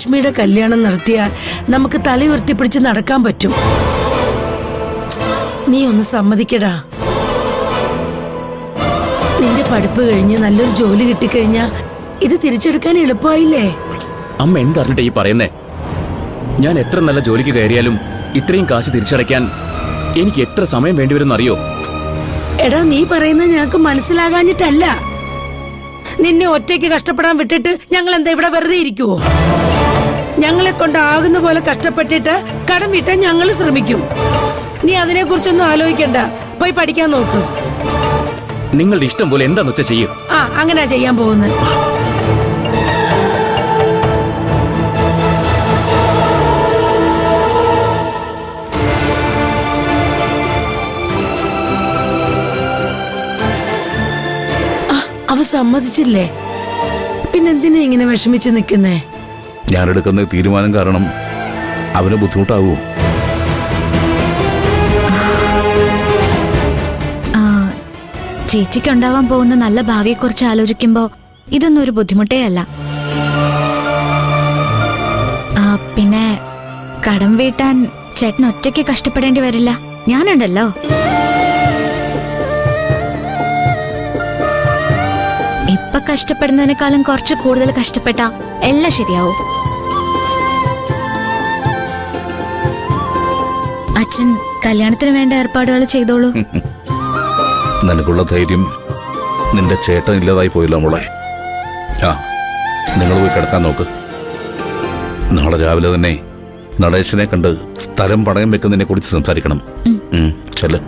ലക്ഷ്മിയുടെ കല്യാണം നടത്തിയാൽ നമുക്ക് തല ഉയർത്തിപ്പിടിച്ച് നടക്കാൻ പറ്റും. നീ ഒന്ന് സമ്മതിക്കടാ. നിന്റെ പഠിപ്പ് കഴിഞ്ഞ് നല്ലൊരു ജോലി കിട്ടിക്കഴിഞ്ഞാ ഇത് തിരിച്ചെടുക്കാൻ എളുപ്പമായില്ലേ? അമ്മ എന്തറിഞ്ഞിട്ട് ഈ പറയുന്നേ? ഞാൻ എത്ര നല്ല ജോലിക്ക് കയറിയാലും ഇത്രയും കാശ് തിരിച്ചടയ്ക്കാൻ എനിക്ക് എത്ര സമയം വേണ്ടിവരും അറിയോ? എടാ, നീ പറയുന്നത് ഞങ്ങൾക്ക് മനസ്സിലാകാഞ്ഞിട്ടല്ല. നിന്നെ ഒറ്റയ്ക്ക് കഷ്ടപ്പെടാൻ വിട്ടിട്ട് ഞങ്ങൾ എന്താ ഇവിടെ വെറുതെ ഇരിക്കുവോ? ഞങ്ങളെ കൊണ്ടാകുന്ന പോലെ കഷ്ടപ്പെട്ടിട്ട് കടം വീട്ടാൻ ഞങ്ങൾ ശ്രമിക്കും. നീ അതിനെ കുറിച്ചൊന്നും ആലോചിക്കണ്ട. പോയി പഠിക്കാൻ നോക്ക്. നിങ്ങളുടെ ഇഷ്ടം പോലെ എന്താന്ന് വെച്ചാ ചെയ്യും. അങ്ങനെ ചെയ്യാൻ പോകുന്നത്. അവ സമ്മതിച്ചില്ലേ? പിന്നെന്തിനാ ഇങ്ങനെ വിഷമിച്ച് നിൽക്കുന്നേ? ഞാനെടുക്കുന്ന തീരുമാനം കാരണം അവന് ബുദ്ധിമുട്ടാവൂ? ചേച്ചിക്കുണ്ടാവാൻ പോകുന്ന നല്ല ഭാവിയെക്കുറിച്ച് ആലോചിക്കുമ്പോ ഇതൊന്നും ഒരു ബുദ്ധിമുട്ടേ അല്ല. പിന്നെ കടം വീട്ടാൻ ചേട്ടൻ ഒറ്റയ്ക്ക് കഷ്ടപ്പെടേണ്ടി വരില്ല. ഞാനുണ്ടല്ലോ. ഇപ്പൊ കഷ്ടപ്പെടുന്നതിനേക്കാളും കുറച്ച് കൂടുതൽ കഷ്ടപ്പെട്ടാ എല്ലാം ശരിയാവും. അച്ഛൻ കല്യാണത്തിന് വേണ്ട ഏർപ്പാടുകൾ ചെയ്തോളൂ. നിനക്കുള്ള ധൈര്യം നിന്റെ ചേട്ടൻ ഇല്ലാതായി പോയില്ല മോളെ. നിങ്ങൾ പോയി കിടക്കാൻ നോക്ക്. നാളെ രാവിലെ തന്നെ നടേശനെ കണ്ട് സ്ഥലം പണയം വെക്കുന്നതിനെ കുറിച്ച് സംസാരിക്കണം. ചെല്ല്.